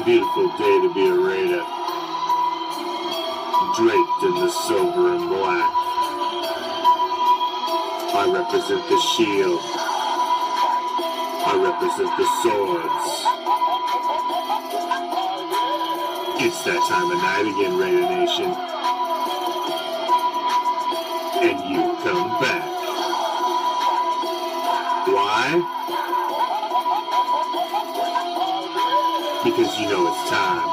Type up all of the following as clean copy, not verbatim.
a beautiful day to be a Raider, draped in the silver and black. I represent the shield. I represent the swords. It's that time of night again, Raider Nation. And you come back. Why? Because you know it's time.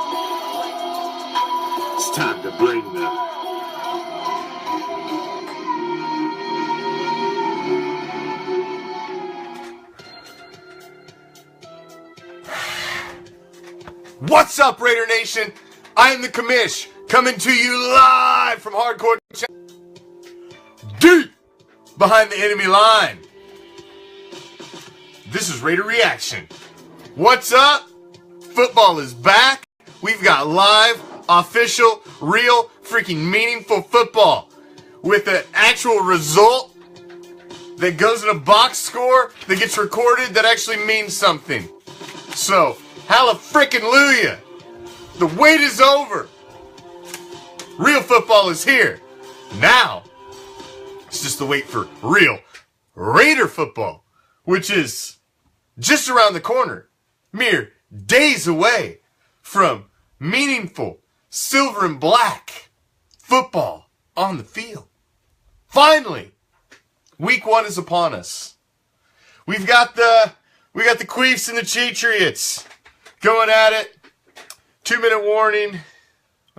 It's time to bring them. What's up, Raider Nation? I am the Commish, coming to you live from Hardcore deep behind the enemy line. This is Raider Reaction. What's up? Football is back. We've got live, official, real, freaking meaningful football with an actual result that goes in a box score that gets recorded that actually means something. So, hallelujah. The wait is over. Real football is here. Now, it's just the wait for real Raider football, which is just around the corner. Mere days away from meaningful silver and black football on the field. Finally, week 1 is upon us. We got the Queefs and the Cheatriots going at it. 2-minute warning.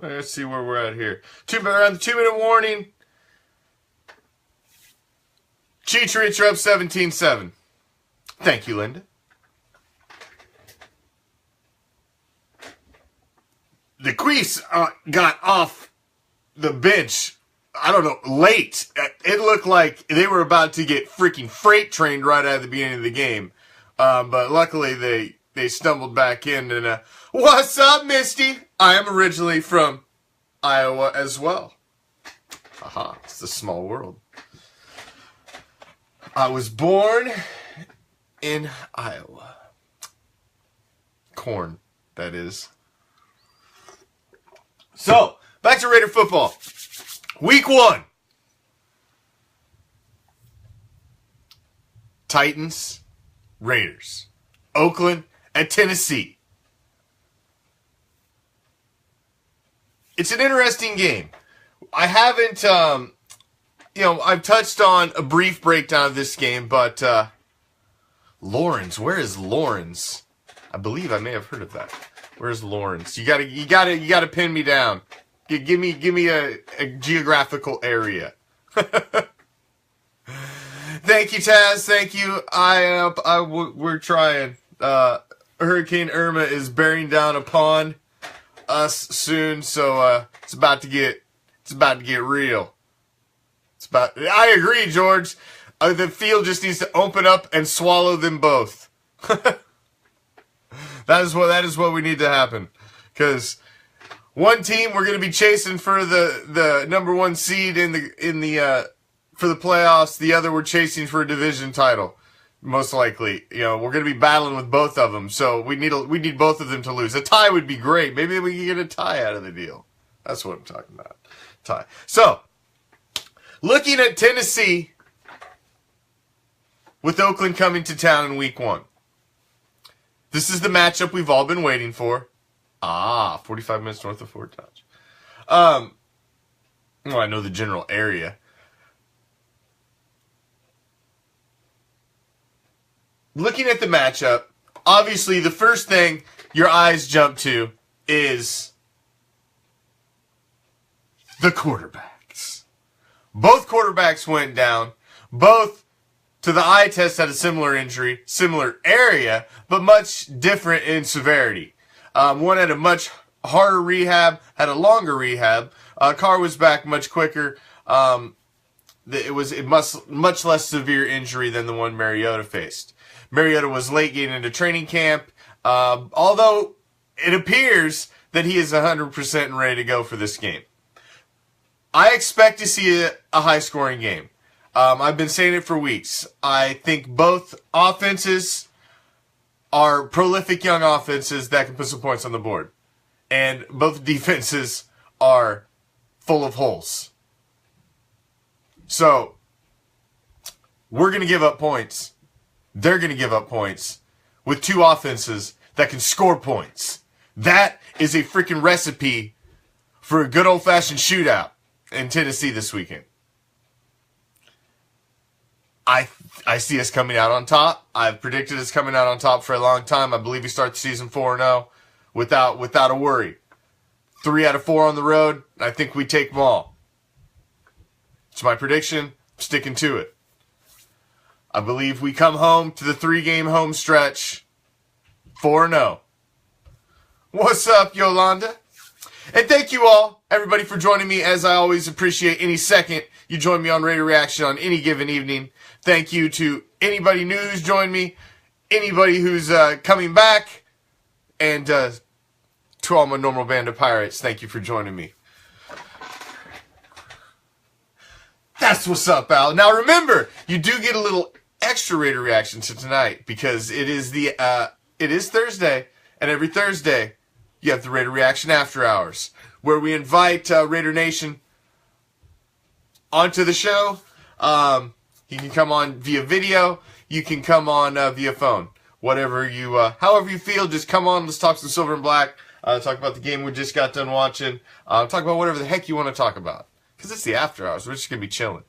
Let's see where we're at here. Around the 2-minute warning. Cheatriots are up 17-7. Thank you, Linda. The Queefs got off the bench, I don't know, late. It looked like they were about to get freaking freight trained right at the beginning of the game. But luckily they stumbled back in. And what's up, Misty? I am originally from Iowa as well. Aha, it's a small world. I was born in Iowa. Corn, that is. So, back to Raider football. Week 1. Titans, Raiders. Oakland at Tennessee. It's an interesting game. I haven't, I've touched on a brief breakdown of this game, but Lawrence, where is Lawrence? I believe I may have heard of that. Where's Lawrence? You gotta pin me down. Give me a geographical area. Thank you, Taz. Thank you. We're trying. Hurricane Irma is bearing down upon us soon, so it's about to get real. I agree, George. The field just needs to open up and swallow them both. That is what we need to happen. Because one team we're going to be chasing for the number 1 seed for the playoffs. The other we're chasing for a division title, most likely. We're going to be battling with both of them. So we need both of them to lose. A tie would be great. Maybe we can get a tie out of the deal. That's what I'm talking about. Tie. So looking at Tennessee with Oakland coming to town in week 1. This is the matchup we've all been waiting for. 45 minutes north of Fort Dodge. I know the general area. Looking at the matchup, obviously the first thing your eyes jump to is the quarterbacks. Both quarterbacks went down. Both, to the eye test, had a similar injury, similar area, but much different in severity. One had a much harder rehab, had a longer rehab. Carr was back much quicker. It was a much less severe injury than the one Mariota faced. Mariota was late getting into training camp, although it appears that he is 100% and ready to go for this game. I expect to see a high-scoring game. I've been saying it for weeks. I think both offenses are prolific young offenses that can put some points on the board. And both defenses are full of holes. So, we're going to give up points. They're going to give up points with two offenses that can score points. That is a freaking recipe for a good old-fashioned shootout in Tennessee this weekend. I see us coming out on top. I've predicted us coming out on top for a long time. I believe we start the season 4-0 without a worry. 3 out of 4 on the road. I think we take them all. It's my prediction. I'm sticking to it. I believe we come home to the 3-game home stretch 4-0. What's up, Yolanda? And thank you all, everybody, for joining me. As I always appreciate any second you join me on Raider Reaction on any given evening. Thank you to anybody new who's joined me, anybody who's coming back, and to all my normal band of pirates, thank you for joining me. That's what's up, Al. Now remember, you do get a little extra Raider Reaction to tonight because it is Thursday, and every Thursday you have the Raider Reaction After Hours, where we invite Raider Nation onto the show. You can come on via video. You can come on via phone. Whatever you, however you feel, just come on. Let's talk some silver and black. Talk about the game we just got done watching. Talk about whatever the heck you want to talk about. Because it's the After Hours. We're just going to be chilling.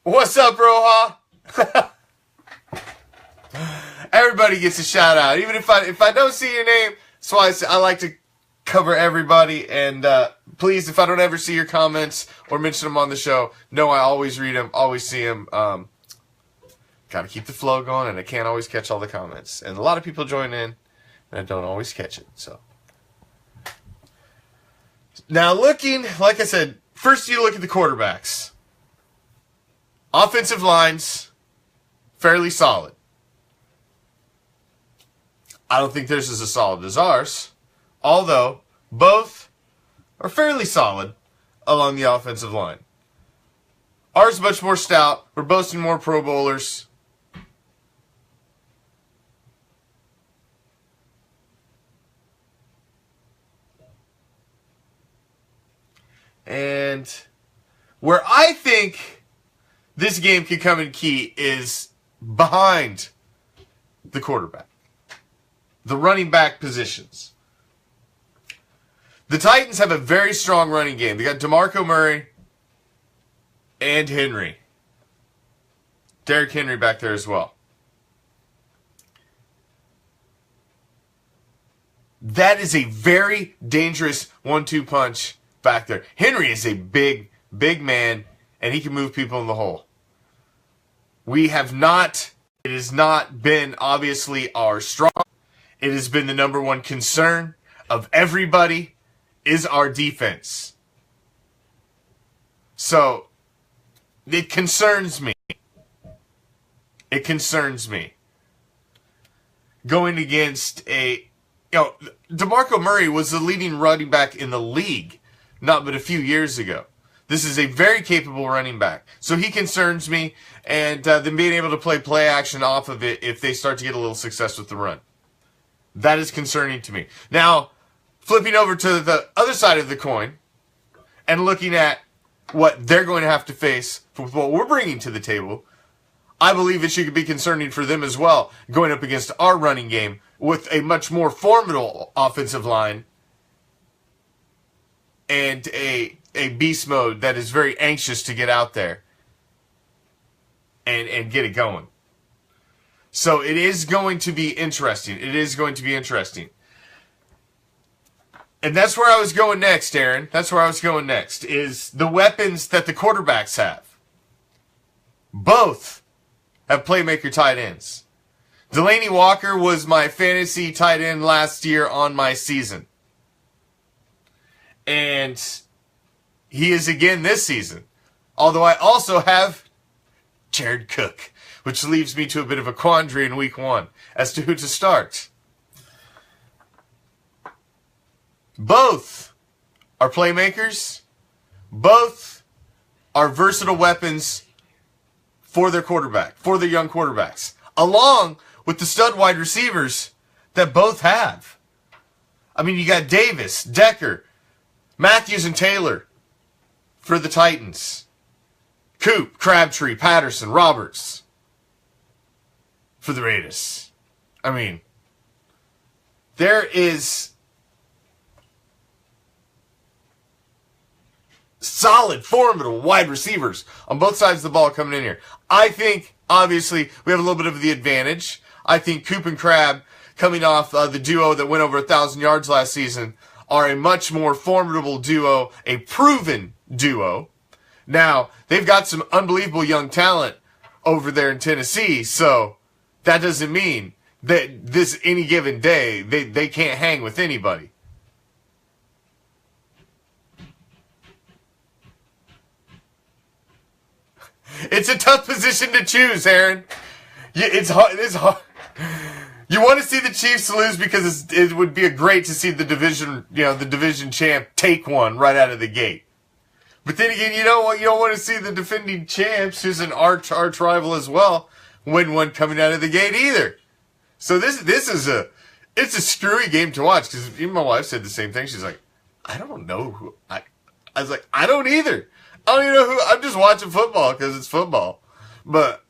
What's up, Roja? Everybody gets a shout out. Even if I don't see your name, that's why I like to cover everybody. And please, if I don't ever see your comments or mention them on the show, know I always read them, always see them. Got to keep the flow going, and I can't always catch all the comments. And a lot of people join in, and I don't always catch it. So now looking, like I said, first you look at the quarterbacks. Offensive lines, fairly solid. I don't think theirs is as solid as ours, although both are fairly solid along the offensive line. Ours is much more stout. We're boasting more Pro Bowlers. And where I think this game could come in key is behind the quarterback. The running back positions. The Titans have a very strong running game. They got DeMarco Murray and Henry. Derrick Henry back there as well. That is a very dangerous 1-2 punch back there. Henry is a big man, and he can move people in the hole. It has not been obviously our strong. It has been the number one concern of everybody is our defense. So, it concerns me. It concerns me. Going against DeMarco Murray was the leading running back in the league not but a few years ago. This is a very capable running back. So he concerns me, and them being able to play action off of it if they start to get a little success with the run. That is concerning to me. Now, flipping over to the other side of the coin and looking at what they're going to have to face with what we're bringing to the table, I believe it should be concerning for them as well, going up against our running game with a much more formidable offensive line and a beast mode that is very anxious to get out there and get it going. So it is going to be interesting. It is going to be interesting. And that's where I was going next, Aaron. That's where I was going next, is the weapons that the quarterbacks have. Both have playmaker tight ends. Delaney Walker was my fantasy tight end last year on my season. And he is again this season. Although I also have Jared Cook, which leaves me to a bit of a quandary in week 1 as to who to start. Both are playmakers. Both are versatile weapons for their quarterback, for their young quarterbacks. Along with the stud wide receivers that both have. I mean, you got Davis, Decker, Matthews, and Taylor for the Titans. Coop, Crabtree, Patterson, Roberts for the Raiders. I mean, there is solid, formidable wide receivers on both sides of the ball coming in here. I think, obviously, we have a little bit of the advantage. I think Coop and Crab, coming off the duo that went over 1,000 yards last season, are a much more formidable duo, a proven duo. Now, they've got some unbelievable young talent over there in Tennessee, so that doesn't mean that this any given day they can't hang with anybody. It's a tough position to choose, Aaron. It's hard. It's hard. You want to see the Chiefs lose because it would be great to see the division champ take one right out of the gate. But then again, you don't want to see the defending champs, who's an arch rival as well, win one coming out of the gate either. So this is it's a screwy game to watch, because even my wife said the same thing. She's like, I don't know who I was like, I don't either. I don't even know who. I'm just watching football because it's football. But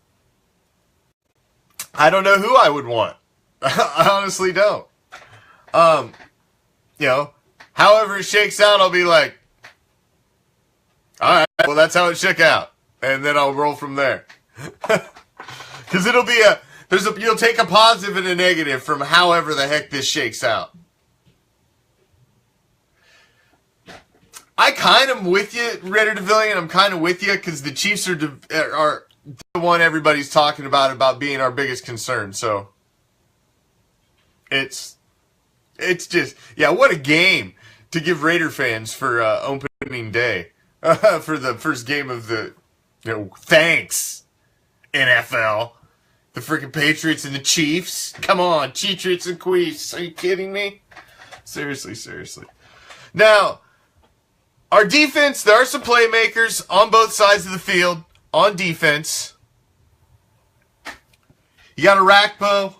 I don't know who I would want. I honestly don't. However it shakes out, I'll be like, all right, well, that's how it shook out. And then I'll roll from there. Because it'll be you'll take a positive and a negative from however the heck this shakes out. I kind of with you, Raider Devillion. I'm kind of with you because the Chiefs are the one everybody's talking about being our biggest concern. So it's just, yeah, what a game to give Raider fans for opening day for the first game of the, thanks NFL. The freaking Patriots and the Chiefs. Come on, Cheatriots and Queefs. Are you kidding me? Seriously. Now, our defense, there are some playmakers on both sides of the field on defense. You got a Rakpo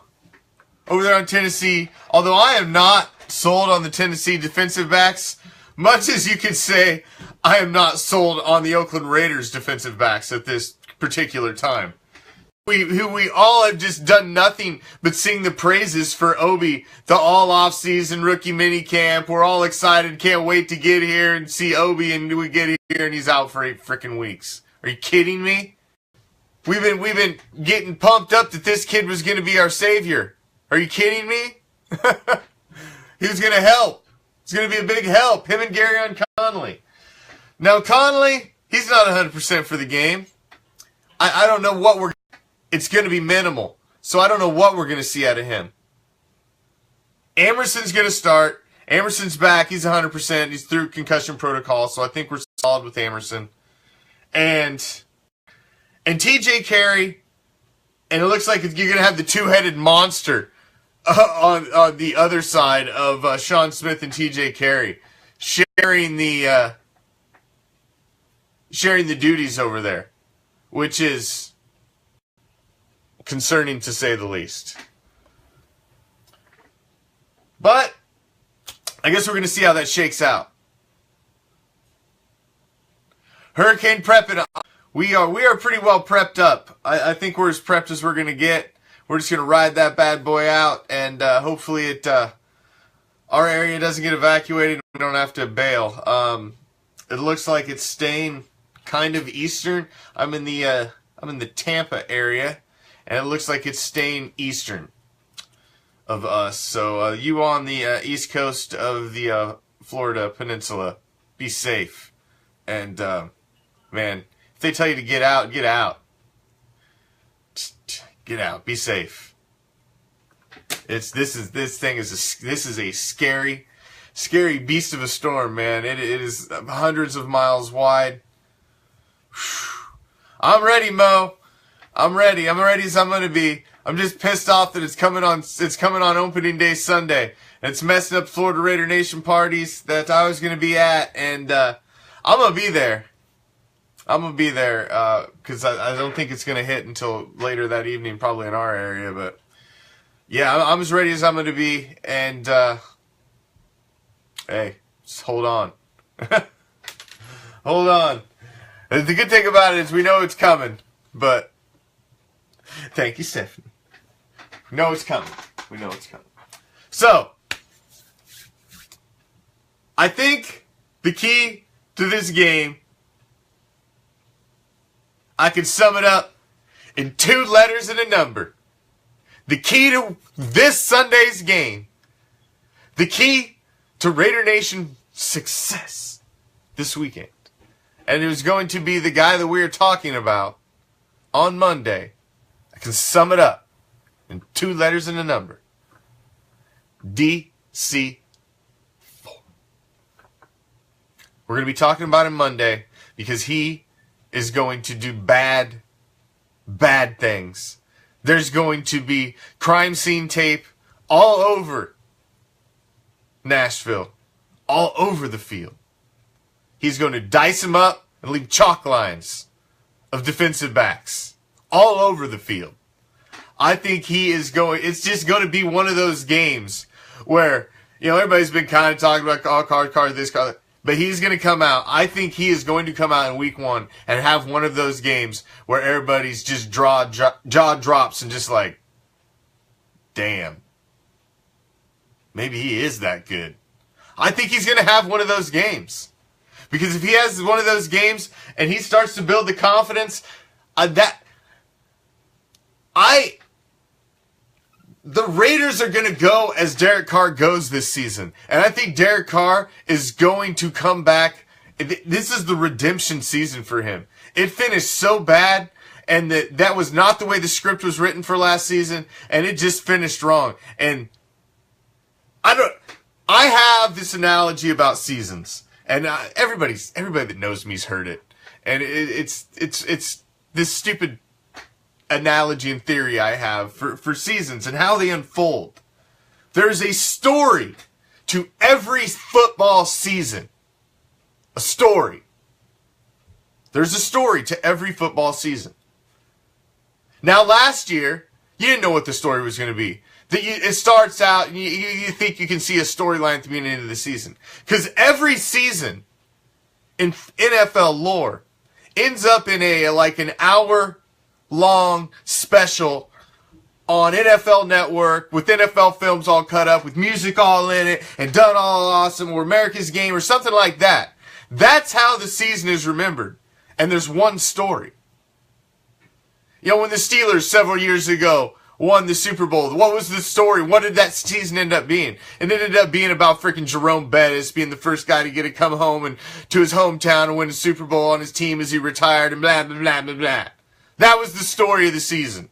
over there on Tennessee. Although I am not sold on the Tennessee defensive backs, much as you could say I am not sold on the Oakland Raiders defensive backs at this particular time. We all have just done nothing but sing the praises for Obi, the all off-season rookie minicamp. We're all excited, can't wait to get here and see Obi, and we get here and he's out for 8 freaking weeks. Are you kidding me? We've been getting pumped up that this kid was going to be our savior. Are you kidding me? He was going to help. It's going to be a big help. Him and Garyon Conley. Now Conley, he's not 100% for the game. I don't know what it's going to be minimal. So I don't know what we're going to see out of him. Emerson's going to start. Emerson's back. He's 100%. He's through concussion protocol. So I think we're solid with Emerson. And TJ Carey. And it looks like you're going to have the two-headed monster on the other side of Sean Smith and TJ Carey. Sharing the duties over there. Which is concerning to say the least. But I guess we're going to see how that shakes out. Hurricane prepping. We are pretty well prepped up. I think we're as prepped as we're going to get. We're just going to ride that bad boy out, and hopefully our area doesn't get evacuated and we don't have to bail. It looks like it's staying kind of eastern. I'm in the Tampa area. And it looks like it's staying eastern of us. So you on the east coast of the Florida Peninsula, be safe. And, man, if they tell you to get out, get out. Get out. Be safe. This is a scary beast of a storm, man. It is hundreds of miles wide. I'm ready, Mo. I'm ready. I'm ready as I'm going to be. I'm just pissed off that it's coming on opening day Sunday. And it's messing up Florida Raider Nation parties that I was going to be at. And I'm going to be there. I'm going to be there because I don't think it's going to hit until later that evening, probably in our area. But yeah, I'm as ready as I'm going to be. And, hey, just hold on. Hold on. The good thing about it is we know it's coming. But, thank you, Stephanie. We know it's coming. We know it's coming. So, I think the key to this game, I can sum it up in 2 letters and a number. The key to this Sunday's game, the key to Raider Nation success this weekend, and it was going to be the guy that we were talking about on Monday. I can sum it up in 2 letters and a number. DC4. We're going to be talking about him Monday because he is going to do bad things. There's going to be crime scene tape all over Nashville, all over the field. He's going to dice him up and leave chalk lines of defensive backs all over the field. I think it's just going to be one of those games where, everybody's been kind of talking about card, this card, but he's going to come out. I think he is going to come out in week 1 and have one of those games where everybody's just jaw drops and just like, damn, maybe he is that good. I think he's going to have one of those games. Because if he has one of those games and he starts to build the confidence, the Raiders are going to go as Derek Carr goes this season. And I think Derek Carr is going to come back. This is the redemption season for him. It finished so bad, and that was not the way the script was written for last season, and it just finished wrong. And I have this analogy about seasons. And everybody that knows me's heard it. And it's this stupid analogy and theory I have for seasons and how they unfold. There's a story to every football season. A story. There's a story to every football season. Now, last year, you didn't know what the story was going to be. It starts out, and you think you can see a storyline at the beginning of the season. Because every season in NFL lore ends up in an hour-long special on NFL Network with NFL films all cut up, with music all in it, and done all awesome, or America's Game, or something like that. That's how the season is remembered. And there's one story. When the Steelers several years ago won the Super Bowl, what was the story? What did that season end up being? It ended up being about freaking Jerome Bettis being the first guy to come home and to his hometown and win a Super Bowl on his team as he retired and blah, blah, blah, blah, blah. That was the story of the season.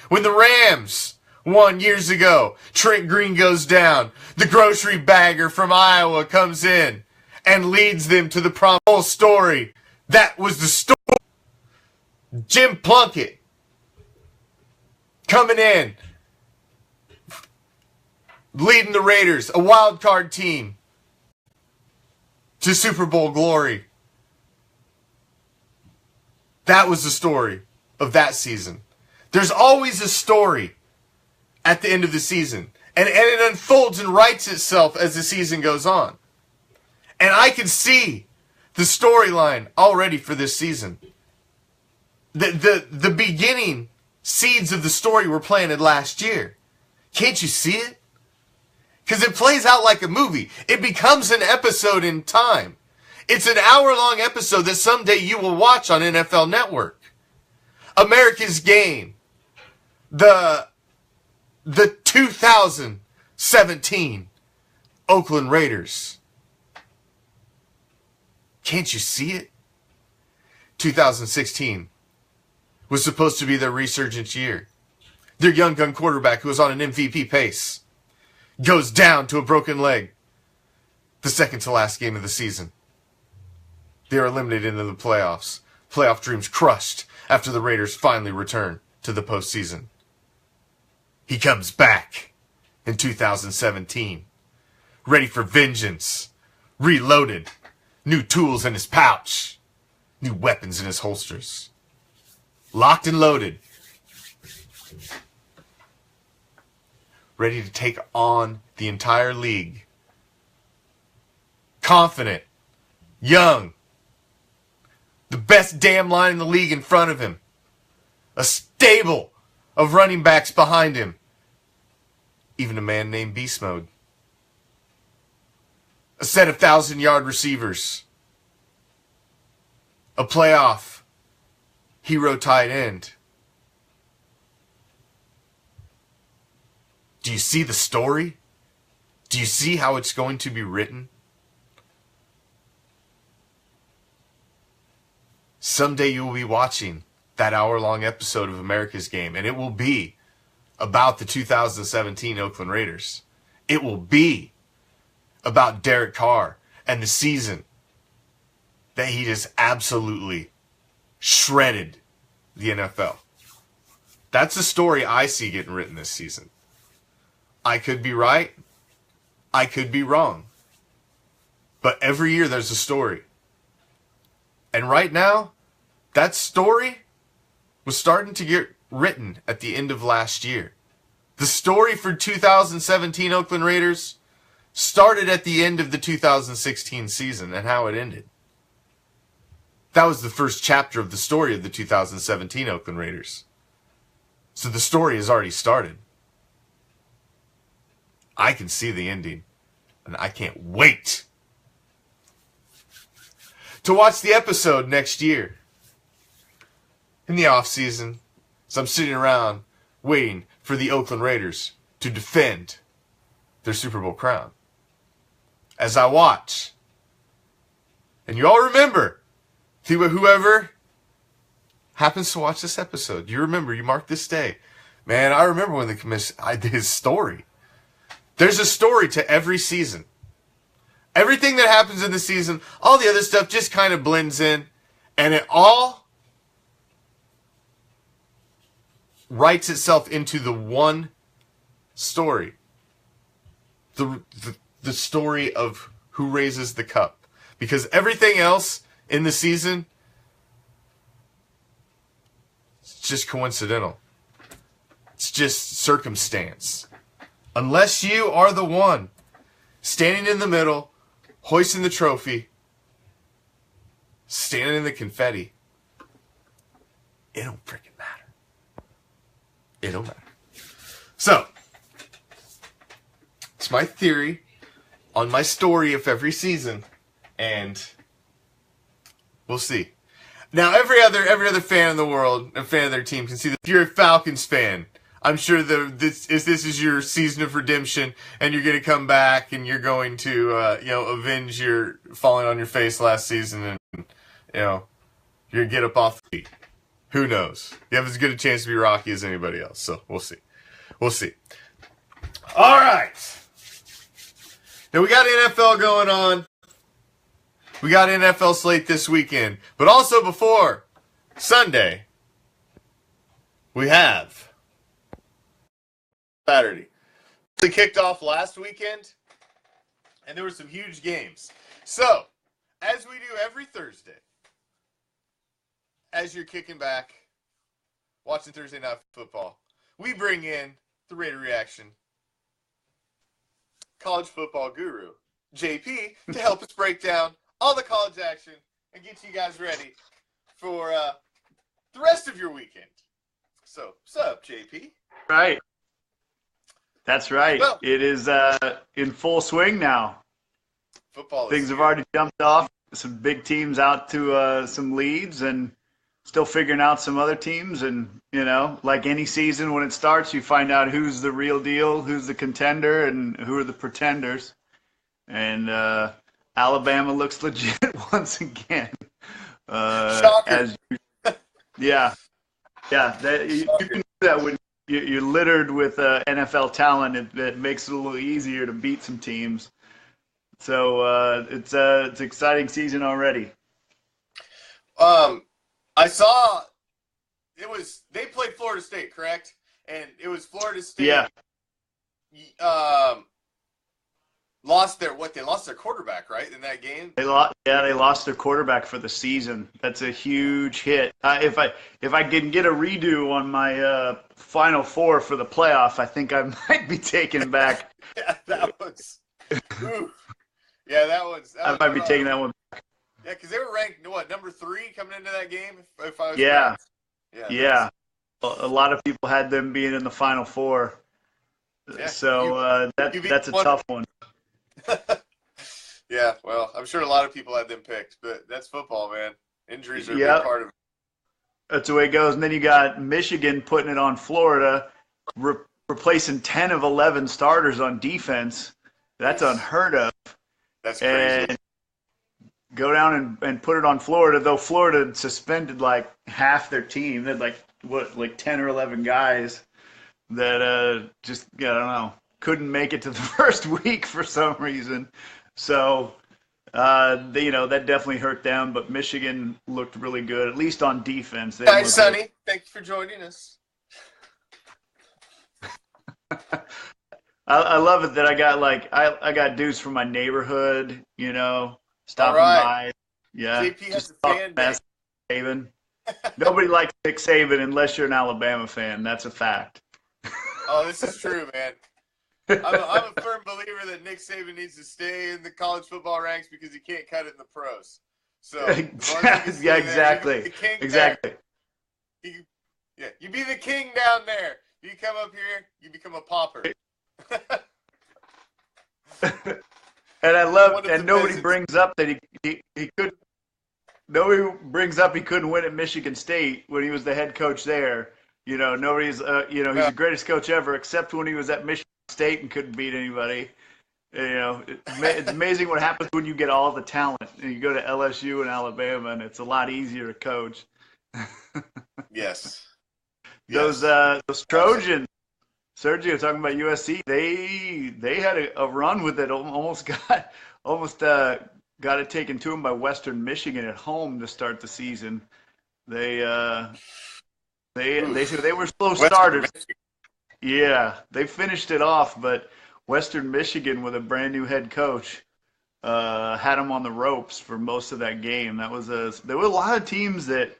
When the Rams won years ago, Trent Green goes down. The grocery bagger from Iowa comes in and leads them to the prom. Whole story. That was the story. Jim Plunkett coming in, leading the Raiders, a wild card team, to Super Bowl glory. That was the story of that season. There's always a story at the end of the season. And it unfolds and writes itself as the season goes on. And I can see the storyline already for this season. The beginning seeds of the story were planted last year. Can't you see it? Because it plays out like a movie. It becomes an episode in time. It's an hour-long episode that someday you will watch on NFL Network. America's Game. The 2017 Oakland Raiders. Can't you see it? 2016 was supposed to be their resurgence year. Their young gun quarterback, who was on an MVP pace, goes down to a broken leg the second to last game of the season. They are eliminated into the playoffs. Playoff dreams crushed after the Raiders finally return to the postseason. He comes back in 2017, ready for vengeance, reloaded, new tools in his pouch, new weapons in his holsters. Locked and loaded. ready to take on the entire league. Confident, young, the best damn line in the league in front of him, a stable of running backs behind him, even a man named Beast Mode, a set of 1,000-yard receivers, a playoff hero tight end. Do you see the story? Do you see how it's going to be written? Someday you will be watching that hour-long episode of America's Game, and it will be about the 2017 Oakland Raiders. It will be about Derek Carr and the season that he just absolutely shredded the NFL. That's the story I see getting written this season. I could be right. I could be wrong. But every year there's a story. And right now, that story was starting to get written at the end of last year. The story for 2017 Oakland Raiders started at the end of the 2016 season and how it ended. That was the first chapter of the story of the 2017 Oakland Raiders. So the story has already started. I can see the ending, and I can't wait to watch the episode next year. In the off season, so I'm sitting around waiting for the Oakland Raiders to defend their Super Bowl crown. As I watch, and you all remember, whoever happens to watch this episode, you remember, you mark this day. Man, I remember when the Commish, I did his story. There's a story to every season. Everything that happens in the season, all the other stuff just kind of blends in, and it all writes itself into the one story. The story of who raises the cup. Because everything else in the season, it's just coincidental. It's just circumstance. Unless you are the one standing in the middle, hoisting the trophy, standing in the confetti, it don't freaking matter. It don't matter. So, it's my theory on my story of every season, and we'll see. Now, every other fan in the world, a fan of their team, can see that if you're a Falcons fan, I'm sure this is your season of redemption, and you're going to come back, and you're going to avenge your falling on your face last season, and you're going to get up off the feet. Who knows? You have as good a chance to be Rocky as anybody else, so we'll see. We'll see. All right. Now, we got NFL going on. We got NFL slate this weekend. But also before Sunday, we have Saturday. It kicked off last weekend, and there were some huge games. So, as we do every Thursday, as you're kicking back, watching Thursday Night Football, we bring in the Raider Reaction college football guru, JP, to help us break down all the college action and get you guys ready for the rest of your weekend. So, what's up, JP? Right. That's right. Well, it is in full swing now. Football. Things have already jumped off. Some big teams out to some leads, and still figuring out some other teams. And, like any season, when it starts, you find out who's the real deal, who's the contender, and who are the pretenders. And Alabama looks legit once again. Shocker. Yeah. You can do that when you're littered with NFL talent. It makes it a little easier to beat some teams. So it's an exciting season already. I saw they played Florida State, correct? And it was Florida State. Yeah. lost their quarterback, right, in that game? They lost their quarterback for the season. That's a huge hit. If I can get a redo on my Final Four for the playoff, I think I might be taken back. Yeah, that was. Ooh. Yeah, that was. I might be taking that one. Yeah, because they were ranked number 3 coming into that game. If I was yeah, correct. yeah. A lot of people had them being in the Final Four. Yeah, so that's a tough one. Yeah, well, I'm sure a lot of people had them picked, but that's football, man. Injuries are a big part of it. That's the way it goes. And then you got Michigan putting it on Florida, replacing 10 of 11 starters on defense. That's unheard of. That's crazy. And go down and put it on Florida, though Florida suspended like half their team. They had like 10 or 11 guys that just, I don't know, couldn't make it to the first week for some reason. So, that definitely hurt them, but Michigan looked really good, at least on defense. Hi, Sonny. Thank you for joining us. I love it that I got dudes from my neighborhood, stopping by. Yeah. JP has a fan base. Saban. Nobody likes Nick Saban unless you're an Alabama fan. That's a fact. Oh, this is true, man. I'm a firm believer that Nick Saban needs to stay in the college football ranks because he can't cut it in the pros. So yeah, exactly. You be the king down there. You come up here, you become a pauper. And I love, and nobody brings up that he could. Nobody brings up he couldn't win at Michigan State when he was the head coach there. Nobody's, he's the greatest coach ever, except when he was at Michigan State and couldn't beat anybody. It's amazing what happens when you get all the talent and you go to LSU and Alabama, and it's a lot easier to coach. Yes. Those Trojans, Sergio talking about USC. They had a run with it. Almost got it taken to them by Western Michigan at home to start the season. They said they were slow starters. Yeah, they finished it off, but Western Michigan with a brand new head coach had them on the ropes for most of that game. There were a lot of teams that,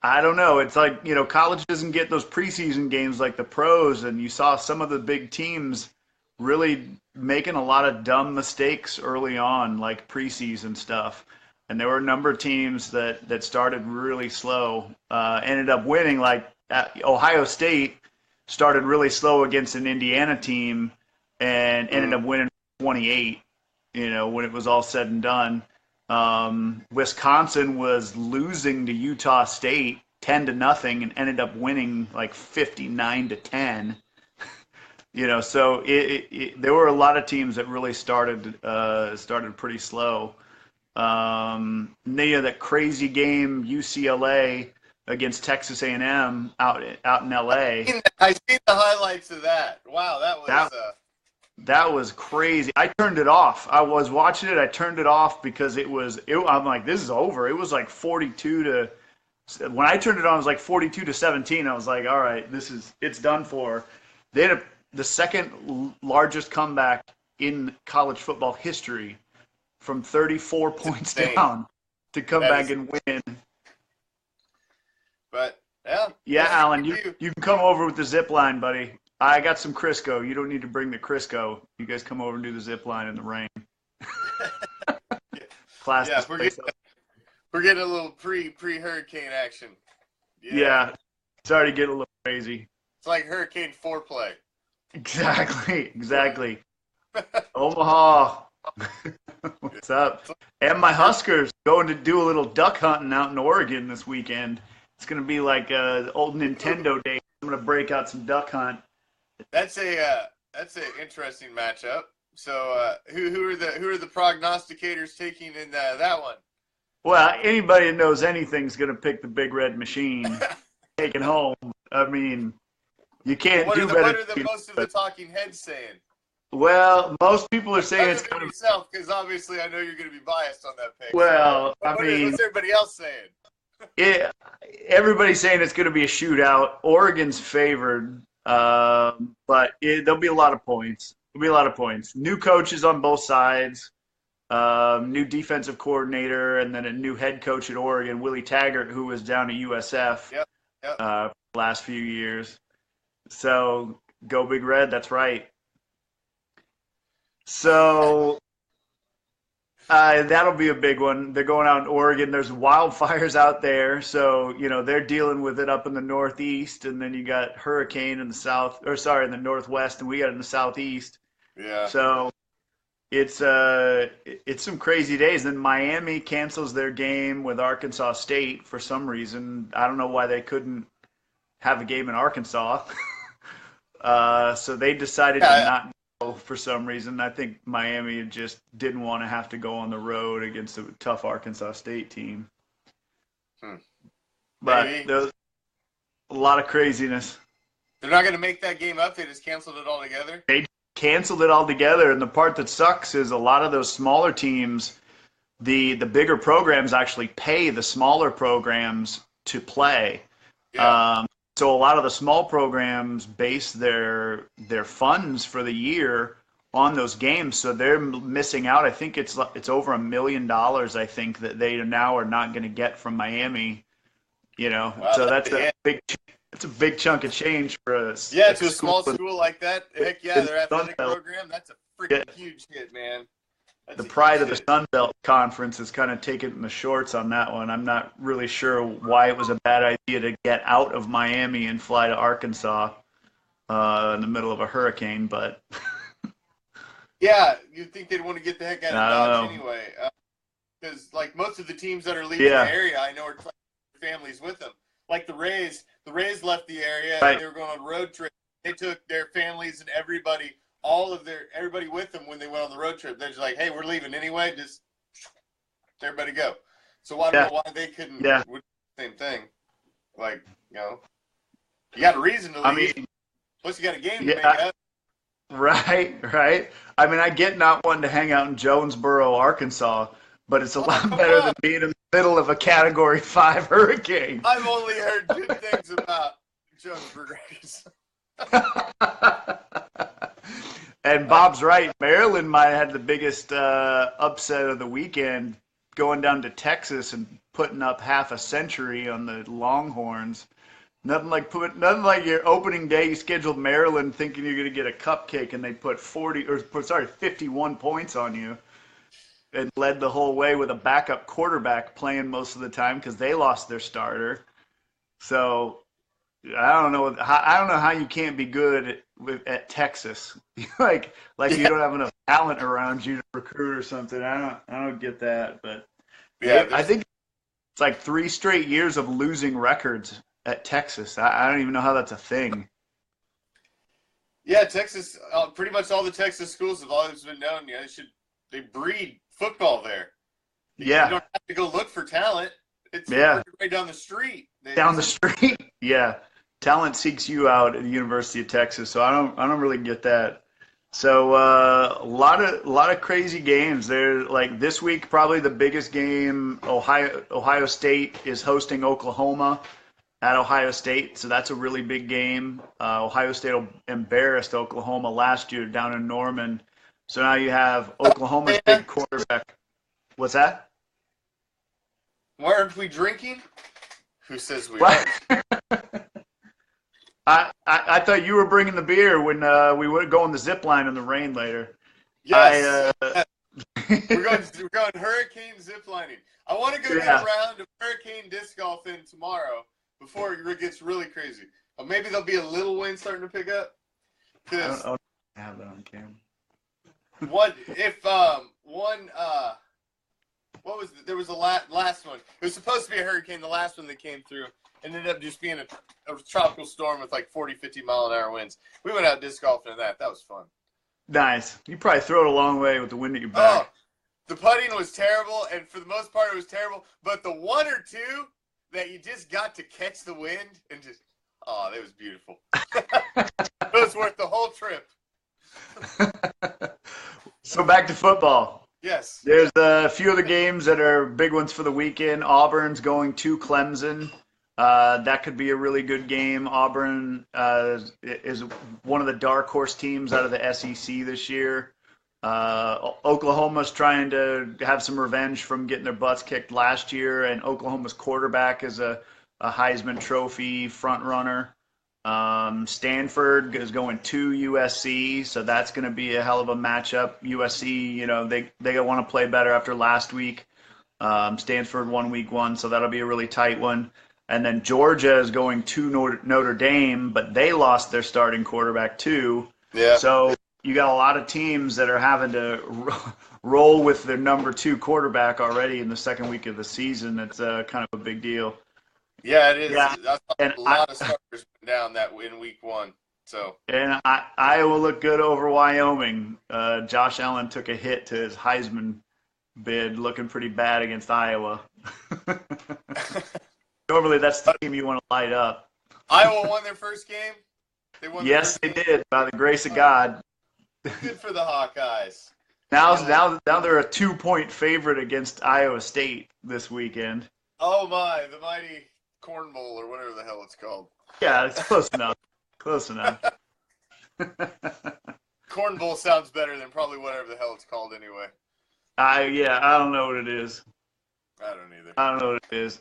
I don't know. It's like, college doesn't get those preseason games like the pros, and you saw some of the big teams really making a lot of dumb mistakes early on, like preseason stuff. And there were a number of teams that started really slow, ended up winning. Like Ohio State started really slow against an Indiana team and ended up winning 28, when it was all said and done. Wisconsin was losing to Utah State 10-0 and ended up winning like 59-10. So there were a lot of teams that really started pretty slow. That crazy game UCLA against Texas A&M out in LA. I seen the highlights of that. Wow, that was crazy. I turned it off. I was watching it. I turned it off because I'm like, this is over. It was like 42 to. When I turned it on, it was like 42-17. I was like, all right, it's done for. They had the second largest comeback in college football history, from 34 points down to come back and win. But yeah, Alan, you can come over with the zip line, buddy. I got some Crisco. You don't need to bring the Crisco. You guys come over and do the zip line in the rain. Class. Yeah, we're getting a little pre-hurricane action. Yeah, sorry to get a little crazy. It's like hurricane foreplay. Exactly. Omaha. What's up? And my Huskers going to do a little duck hunting out in Oregon this weekend. It's going to be like old Nintendo days. I'm going to break out some duck hunt. That's an interesting matchup. So who are the prognosticators taking in that one? Well, anybody that knows anything's going to pick the Big Red Machine, take it home. I mean, you can't do better. What are most of the talking heads saying? Well, most people are saying it's kind of yourself, because obviously I know you're going to be biased on that pick. Well, so what's everybody else saying? Everybody's saying it's going to be a shootout. Oregon's favored, but there'll be a lot of points. It'll be a lot of points. New coaches on both sides, new defensive coordinator, and then a new head coach at Oregon, Willie Taggart, who was down at USF Yep. for the last few years. So go Big Red, that's right. So that'll be a big one. They're going out in Oregon. There's wildfires out there, so they're dealing with it up in the Northeast, and then you got hurricane in the in the Northwest, and we got it in the Southeast. Yeah. So it's some crazy days. Then Miami cancels their game with Arkansas State for some reason. I don't know why they couldn't have a game in Arkansas. So they decided to not go for some reason. I think Miami just didn't want to have to go on the road against a tough Arkansas State team. But there's a lot of craziness. They're not going to make that game up. They just canceled it altogether. They canceled it altogether, and the part that sucks is a lot of those smaller teams, the bigger programs actually pay the smaller programs to play. Yeah. So a lot of the small programs base their funds for the year on those games, so they're missing out. I think it's over $1 million. I think that they now are not going to get from Miami. Wow, so that's a big chunk of change for us. Yeah, to a small school like that. Heck yeah, their athletic program. That's a freaking huge hit, man. The pride of the Sun Belt Conference is kind of taking the shorts on that one. I'm not really sure why it was a bad idea to get out of Miami and fly to Arkansas in the middle of a hurricane, but yeah, you'd think they'd want to get the heck out of Dodge anyway. Because like most of the teams that are leaving the area, I know are families with them. Like the Rays left the area and they were going on a road trip. They took their families and everybody with them when they went on the road trip. They're just like, hey, we're leaving anyway. Just everybody go. So I don't know why they couldn't do the same thing. Like, you got a reason to leave. Plus you got a game to make up. Right. I mean, I get not wanting to hang out in Jonesboro, Arkansas, but it's a lot better than being in the middle of a Category 5 hurricane. I've only heard good things about Jonesboro, Arkansas. And Bob's right. Maryland might have had the biggest upset of the weekend, going down to Texas and putting up half a century on the Longhorns. Nothing like your opening day. You scheduled Maryland thinking you're going to get a cupcake, and they put 51 points on you, and led the whole way with a backup quarterback playing most of the time because they lost their starter. So I don't know how you can't be good at Texas. like you don't have enough talent around you to recruit or something. I don't get that, but I think it's like 3 straight years of losing records at Texas. I don't even know how that's a thing. Yeah, Texas. Pretty much all the Texas schools have always been known. They breed football there. You don't have to go look for talent. It's right down the street. Yeah. Talent seeks you out at the University of Texas, so I don't really get that. So a lot of crazy games. There, like this week, probably the biggest game. Ohio State is hosting Oklahoma at Ohio State, so that's a really big game. Ohio State embarrassed Oklahoma last year down in Norman, so now you have Oklahoma's big quarterback. What's that? Why aren't we drinking? Who says we aren't? I thought you were bringing the beer when we would go on the zip line in the rain later. Yes. We're going hurricane zip lining. I want to go get a round of hurricane disc golf in tomorrow before it gets really crazy. Maybe there'll be a little wind starting to pick up. I don't have that on camera. There was a last one. It was supposed to be a hurricane. The last one that came through ended up just being a tropical storm with like 40, 50 mile an hour winds. We went out disc golfing in that. That was fun. Nice. You probably throw it a long way with the wind at your back. Oh, the putting was terrible, and for the most part it was terrible. But the one or two that you just got to catch the wind and just, that was beautiful. It was worth the whole trip. So back to football. Yes. There's a few other games that are big ones for the weekend. Auburn's going to Clemson. That could be a really good game. Auburn is one of the dark horse teams out of the SEC this year. Oklahoma's trying to have some revenge from getting their butts kicked last year, and Oklahoma's quarterback is a Heisman Trophy front runner. Stanford is going to USC, so that's going to be a hell of a matchup. USC, they want to play better after last week. Stanford won week 1, so that'll be a really tight one. And then Georgia is going to Notre Dame, but they lost their starting quarterback too. Yeah. So you got a lot of teams that are having to roll with their number 2 quarterback already in the second week of the season. It's kind of a big deal. Yeah, it is. Yeah. A lot of starters went down that in week 1. So. And Iowa looked good over Wyoming. Josh Allen took a hit to his Heisman bid, looking pretty bad against Iowa. Normally, that's the team you want to light up. Iowa won their first game? Yes, they did, by the grace of God. Good for the Hawkeyes. Now they're a 2-point favorite against Iowa State this weekend. Oh, my. The mighty Corn Bowl or whatever the hell it's called. Yeah, it's close enough. Close enough. Corn Bowl sounds better than probably whatever the hell it's called anyway. I don't know what it is. I don't either. I don't know what it is.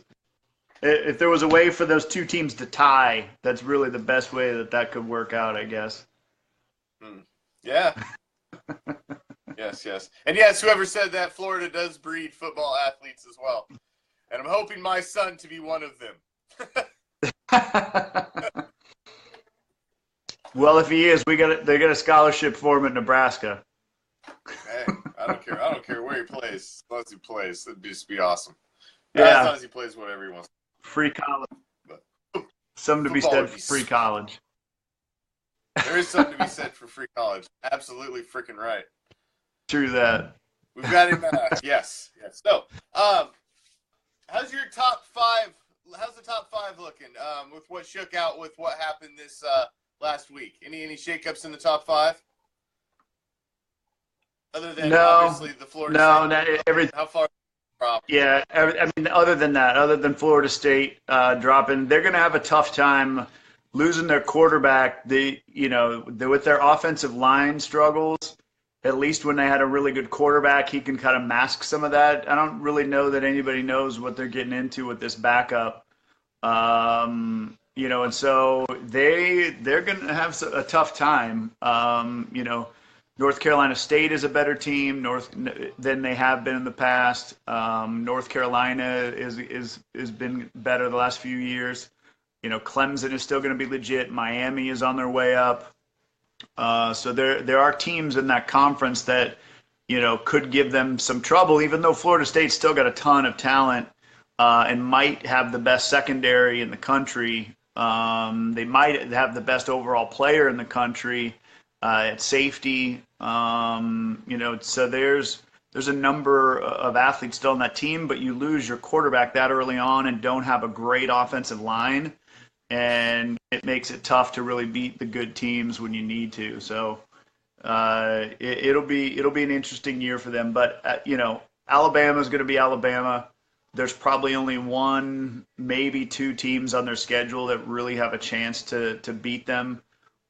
If there was a way for those 2 teams to tie, that's really the best way that could work out, I guess. Yeah. Yes. And yes, whoever said that, Florida does breed football athletes as well. And I'm hoping my son to be one of them. Well, if he is, they got a scholarship for him at Nebraska. Hey, I don't care. I don't care where he plays, as long as he plays. That'd just be awesome. Yeah. As long as he plays whatever he wants. Free college. But Something to be said for free college. There is something to be said for free college. Absolutely freaking right. True that. We've got him. Yes. So, how's your top 5? How's the top 5 looking? With what shook out with what happened this last week? Any shakeups in the top 5? Other than obviously the Florida State. How far? Yeah, I mean, other than Florida State dropping, they're going to have a tough time losing their quarterback. With their offensive line struggles, at least when they had a really good quarterback, he can kind of mask some of that. I don't really know that anybody knows what they're getting into with this backup. And so they're going to have a tough time. North Carolina State is a better team than they have been in the past. North Carolina is been better the last few years. Clemson is still going to be legit. Miami is on their way up. So there are teams in that conference that could give them some trouble, even though Florida State's still got a ton of talent and might have the best secondary in the country. They might have the best overall player in the country. At safety, so there's a number of athletes still on that team, but you lose your quarterback that early on and don't have a great offensive line, and it makes it tough to really beat the good teams when you need to. So it'll be an interesting year for them. But Alabama's going to be Alabama. There's probably only 1, maybe 2 teams on their schedule that really have a chance to beat them.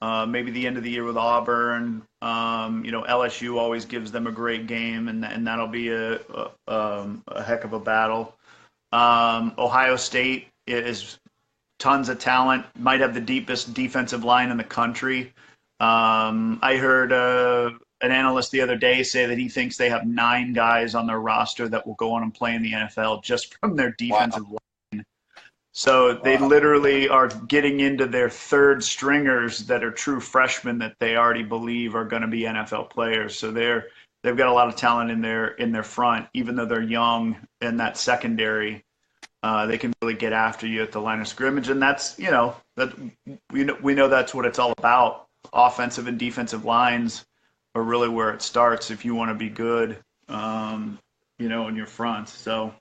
Maybe the end of the year with Auburn. LSU always gives them a great game, and that'll be a heck of a battle. Ohio State is tons of talent, might have the deepest defensive line in the country. I heard an analyst the other day say that he thinks they have 9 guys on their roster that will go on and play in the NFL just from their defensive line. So they literally are getting into their 3rd stringers that are true freshmen that they already believe are going to be NFL players. So they've got a lot of talent in their front, even though they're young in that secondary. They can really get after you at the line of scrimmage, and that's that we know that's what it's all about. Offensive and defensive lines are really where it starts if you want to be good, in your front. So.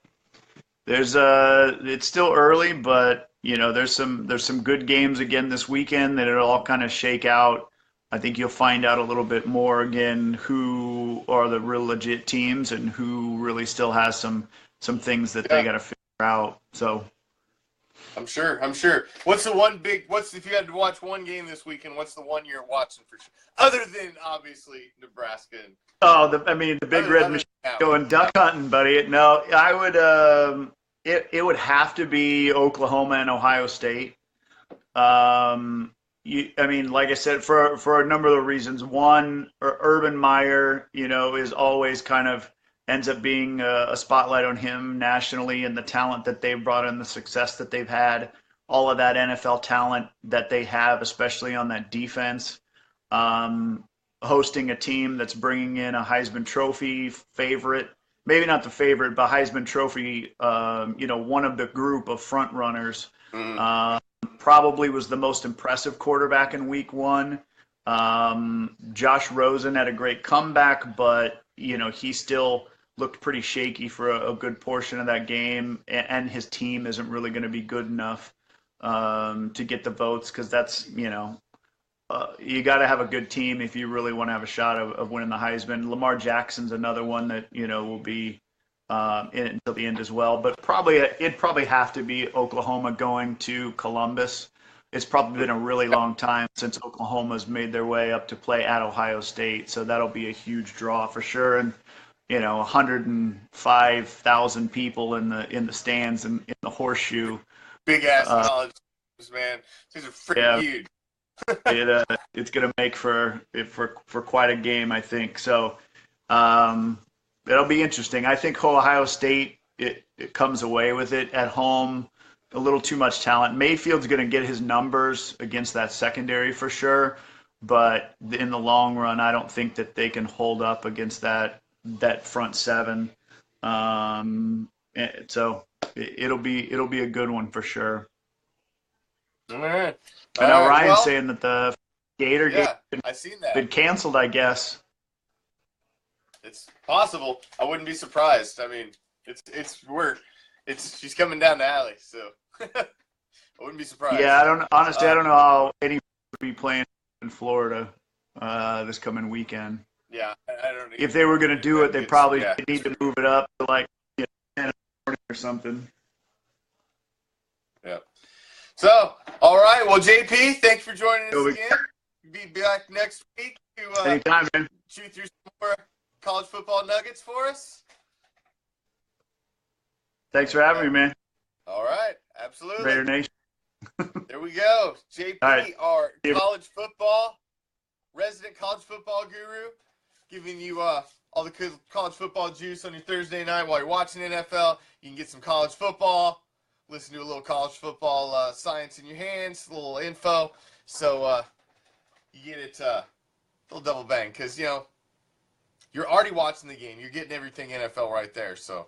It's still early, but there's some good games again this weekend that it'll all kind of shake out. I think you'll find out a little bit more again who are the real legit teams and who really still has some things that they got to figure out. So I'm sure. I'm sure. What's the one big? If you had to watch one game this weekend? What's the one you're watching for sure? Other than obviously Nebraska. The big red machine going duck hunting, buddy. No, I would. It would have to be Oklahoma and Ohio State. Like I said, for a number of reasons. One, Urban Meyer, is always kind of ends up being a spotlight on him nationally, and the talent that they've brought in, the success that they've had, all of that NFL talent that they have, especially on that defense. Hosting a team that's bringing in a Heisman Trophy favorite, maybe not the favorite, but Heisman Trophy, one of the group of front runners. Probably was the most impressive quarterback in week one. Josh Rosen had a great comeback, but he still looked pretty shaky for a good portion of that game, and his team isn't really going to be good enough to get the votes, because that's you got to have a good team if you really want to have a shot of winning the Heisman. Lamar Jackson's another one that will be in until the end as well, but it'd probably have to be Oklahoma going to Columbus. It's probably been a really long time since Oklahoma's made their way up to play at Ohio State, so that'll be a huge draw for sure. And 105,000 people in the stands and in the horseshoe. Big ass college, man. These are freaking huge. It's going to make for quite a game, I think. So it'll be interesting. I think Ohio State it comes away with it at home. A little too much talent. Mayfield's going to get his numbers against that secondary for sure, but in the long run, I don't think that they can hold up against that front seven. So it'll be a good one for sure. All right. I know Ryan's saying that the Gator game has been canceled, I guess. It's possible. I wouldn't be surprised. I mean, she's coming down the alley, so I wouldn't be surprised. Yeah, I don't know how any would be playing in Florida this coming weekend. Yeah, I don't know. If they were going to do it, they probably need to move it up to like 10 or something. Yeah. So, all right. Well, JP, thanks for joining us again. Be back next week to anytime, man. Chew through some more college football nuggets for us. Thanks for having me, man. All right. Absolutely. Raider Nation. There we go. JP, right. Our college football, resident college football guru, giving you all the college football juice on your Thursday night while you're watching NFL. You can get some college football, listen to a little college football science in your hands, a little info. So you get it a little double bang because, you're already watching the game. You're getting everything NFL right there. So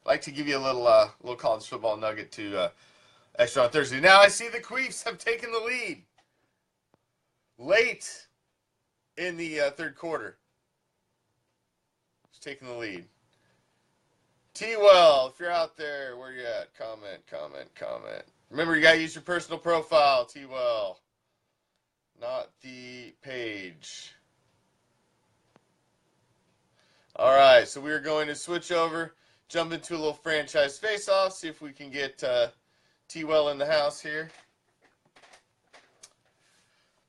I'd like to give you a little college football nugget to extra on Thursday. Now I see the Queefs have taken the lead late in the third quarter. Just taking the lead. TWell, if you're out there, where you at? Comment. Remember, you got to use your personal profile, TWell, not the page. All right, so we're going to switch over, jump into a little franchise face-off, see if we can get TWell in the house here.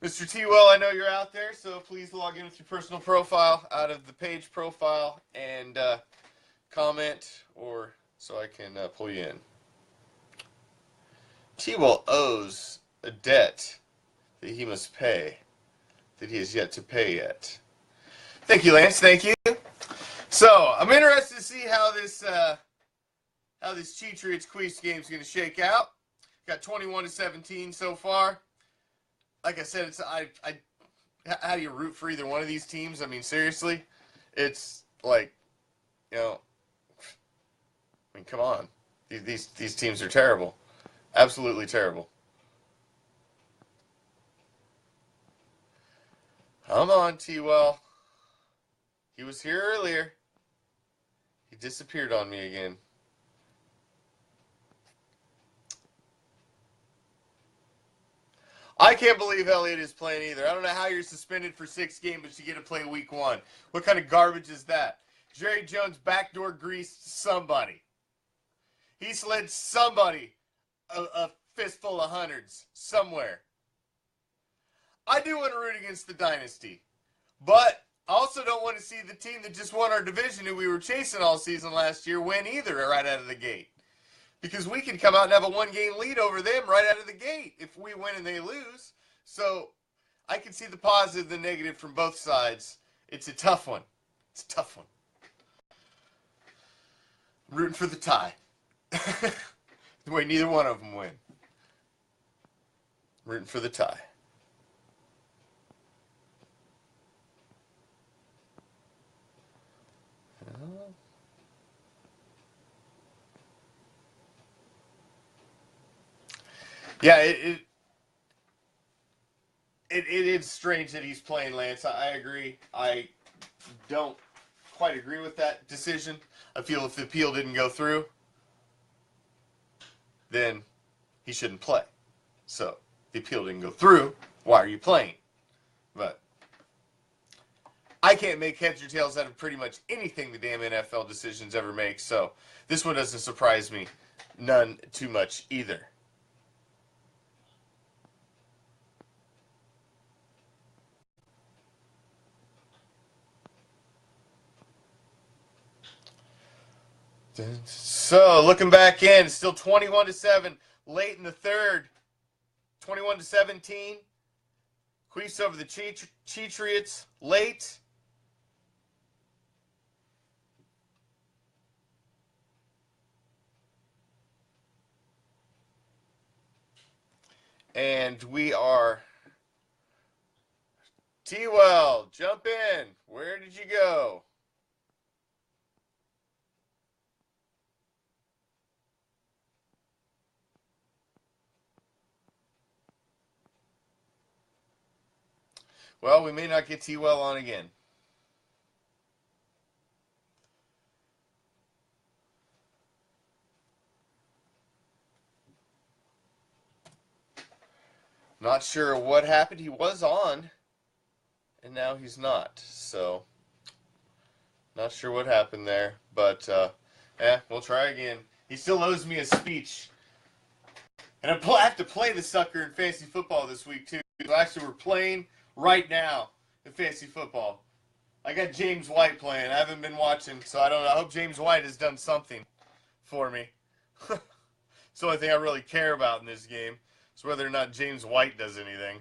Mr. TWell, I know you're out there, so please log in with your personal profile out of the page profile and comment, or so I can pull you in. TWell owes a debt that he must pay, that he has yet to pay yet. Thank you, Lance. Thank you. So I'm interested to see how this Cheatriots Queefs game is going to shake out. Got 21-17 so far. Like I said, it's how do you root for either one of these teams? I mean, seriously, it's like, I mean, come on, these teams are terrible, absolutely terrible. Come on, TWell. He was here earlier. He disappeared on me again. I can't believe Elliott is playing either. I don't know how you're suspended for 6 games, but you get to play week 1. What kind of garbage is that? Jerry Jones backdoor greased somebody. He slid somebody a fistful of hundreds somewhere. I do want to root against the dynasty, but I also don't want to see the team that just won our division, who we were chasing all season last year, win either right out of the gate. Because we can come out and have a one-game lead over them right out of the gate if we win and they lose. So I can see the positive and the negative from both sides. It's a tough one. It's a tough one. I'm rooting for the tie. The way neither one of them win. I'm rooting for the tie. Yeah, it is strange that he's playing Lance. I agree. I don't quite agree with that decision. I feel if the appeal didn't go through, then he shouldn't play. So, the appeal didn't go through. Why are you playing? But I can't make heads or tails out of pretty much anything the damn NFL decisions ever make. So, this one doesn't surprise me none too much either. So, looking back in, still 21-7, late in the third, 21-17. Queefs over the Cheatriots, late. And we are TWell, jump in. Where did you go? Well, we may not get TWell on again. Not sure what happened. He was on, and now he's not. So, not sure what happened there. But, we'll try again. He still owes me a speech. And I have to play the sucker in fantasy football this week, too. Actually, we're playing right now in fantasy football. I got James White playing. I haven't been watching, so I don't know. I hope James White has done something for me. It's the only thing I really care about in this game. Is whether or not James White does anything.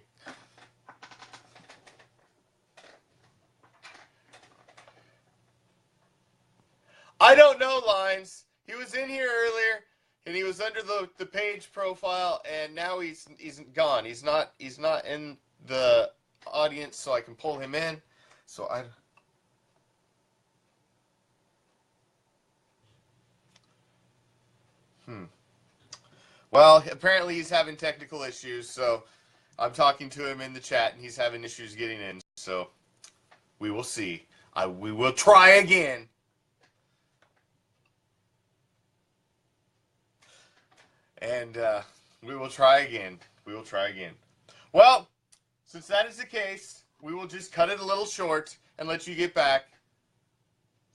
I don't know, Lines. He was in here earlier, and he was under the page profile, and now he's gone. He's not in the audience, so I can pull him in. So I. Well, apparently he's having technical issues, so I'm talking to him in the chat, and he's having issues getting in. So we will see. We will try again. And we will try again. We will try again. Well, since that is the case, we will just cut it a little short and let you get back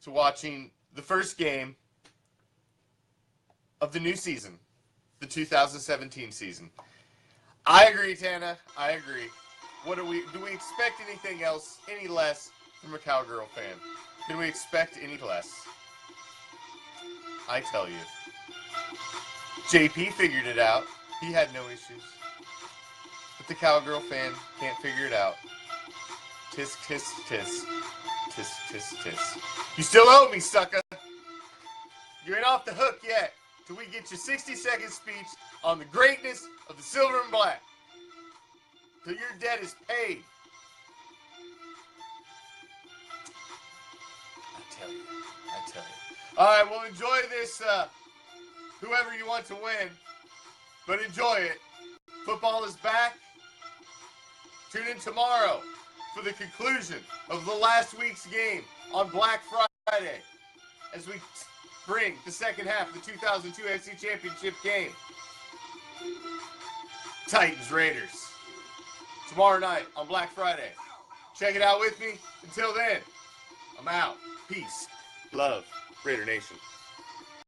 to watching the first game of the new season, the 2017 season. I agree, Tana. I agree. Do we expect anything else, any less from a Cowgirl fan? Can we expect any less? I tell you. JP figured it out. He had no issues. But the Cowgirl fan can't figure it out. Tisk, tisk, tisk. Tisk, tisk, tisk. You still owe me, sucker. You ain't off the hook yet till we get your 60-second speech on the greatness of the silver and black. Till your debt is paid. I tell you. All right, well, enjoy this, whoever you want to win. But enjoy it. Football is back. Tune in tomorrow for the conclusion of the last week's game on Black Friday as we bring the second half of the 2002 AFC Championship game. Titans Raiders. Tomorrow night on Black Friday. Check it out with me. Until then, I'm out. Peace. Love. Raider Nation.